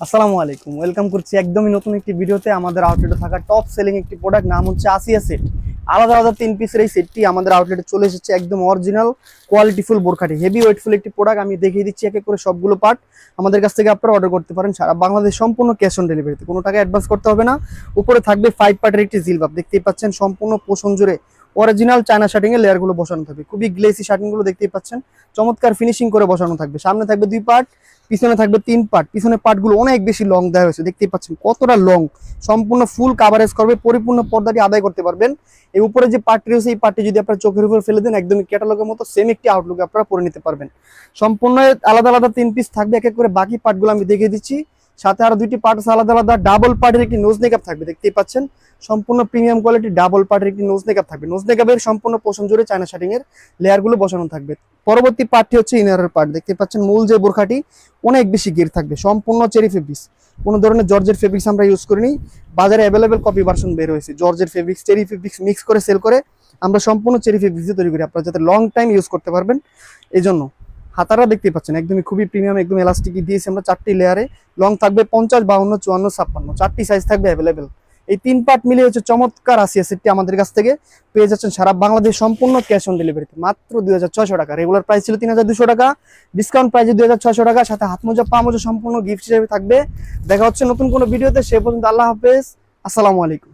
আসসালামু আলাইকুম, ওয়েলকাম করছি একদমই নতুন একটি ভিডিওতে। আমাদের আউটলেটে থাকা টপ সেলিং একটি প্রোডাক্ট নাম হচ্ছে আসিয়া সেট। আলাদা আলাদা 3 পিসের এই সেটটি আমাদের আউটলেটে চলে এসেছে। একদম অরিজিনাল কোয়ালিটিফুল বোরখাটি, হেভি ওয়েটফুল একটি প্রোডাক্ট। আমি দেখিয়ে দিচ্ছি এক এক করে সবগুলো পার্ট। আমাদের কাছ থেকে আপনারা অর্ডার করতে পারেন সারা বাংলাদেশ, সম্পূর্ণ ক্যাশ অন ডেলিভারিতে, কোনো টাকা অ্যাডভান্স করতে হবে না। উপরে থাকবে 5 পার্টের একটি জিলবাব, দেখতেই পাচ্ছেন সম্পূর্ণ পোষণ জুড়ে অরিজিনাল চায়না শার্টিং এর লেয়ারগুলো বসানো থাকবে। খুবই গ্লেসি শার্টিং গুলো দেখতেই পাচ্ছেন, চমৎকার ফিনিশিং করে বসানো থাকবে। সামনে থাকবে 2 পার্ট, পিছনে থাকবে 3 পার্ট। পিছনে পার্টগুলো অনেক বেশি লং দেওয়া হয়েছে, দেখতেই পাচ্ছেন কতটা লং। সম্পূর্ণ ফুল কাভারেজ করবে, পরিপূর্ণ পর্দাটি আদায় করতে পারবেন। এই উপরে যে পার্টটি রয়েছে, এই পার্টটি যদি আপনার চোখের উপর ফেলে দেন, একদমই ক্যাটালগের মতো সেম একটি আউটলুক আপনারা পরে নিতে পারবেন। সম্পূর্ণ আলাদা আলাদা 3 পিস থাকবে। এক এক করে বাকি পার্টগুলো আমি দেখিয়ে দিচ্ছি। সাথে আরো 2টি পার্ট আছে আলাদা আলাদা। ডাবল পার্টের একটি নোজ মেকআপ থাকবে, দেখতেই পাচ্ছেন সম্পূর্ণ প্রিমিয়াম কোয়ালিটি ডাবল পার্টের একটি নোজ মেকআপ থাকবে। নোজ মেকআপের সম্পূর্ণ পোষণ জুড়ে চায়না শার্টিং এর লেয়ারগুলো বসানো থাকবে। পরবর্তী পার্টটি হচ্ছে ইনারের পার্ট, দেখতে পাচ্ছেন মূল যে বোরখাটি অনেক বেশি গের থাকবে, সম্পূর্ণ চেরি ফেব্রিক্স। কোনো ধরনের জর্জের ফেব্রিক্স আমরা ইউজ করিনি। বাজারে অ্যাভেলেবেল কপি ভার্সন বের হয়েছে, জর্জের ফেব্রিক্স চেরি ফেব্রিক্স মিক্স করে সেল করে। আমরা সম্পূর্ণ চেরি ফেব্রিক্স তৈরি করি, আপনারা যাতে লং টাইম ইউজ করতে পারবেন এই জন্য। হাতারা দেখতে পাচ্ছেন একদমই খুবই প্রিমিয়াম, একদম এলাস্টিক দিয়েছি আমরা 4টি লেয়ারে। লং থাকবে 50, 52, 54, 56, 4টি সাইজ থাকবে অ্যাভেলেবেল। এই 3 পার্ট মিলে হচ্ছে চমৎকার আসিয়া সেটটি আমাদের কাছ থেকে পেয়ে যাচ্ছেন সারা বাংলাদেশ, সম্পূর্ণ ক্যাশ অন ডেলিভারিতে, মাত্র 2600 টাকা। রেগুলার প্রাইস ছিল 3200 টাকা, ডিসকাউন্ট প্রাইসে 2600 টাকা। সাথে হাত মোজা পা মোজা সম্পূর্ণ গিফট হিসেবে থাকবে। দেখা হচ্ছে নতুন কোনো ভিডিওতে, সে পর্যন্ত আল্লাহ হাফেজ, আসসালামু আলাইকুম।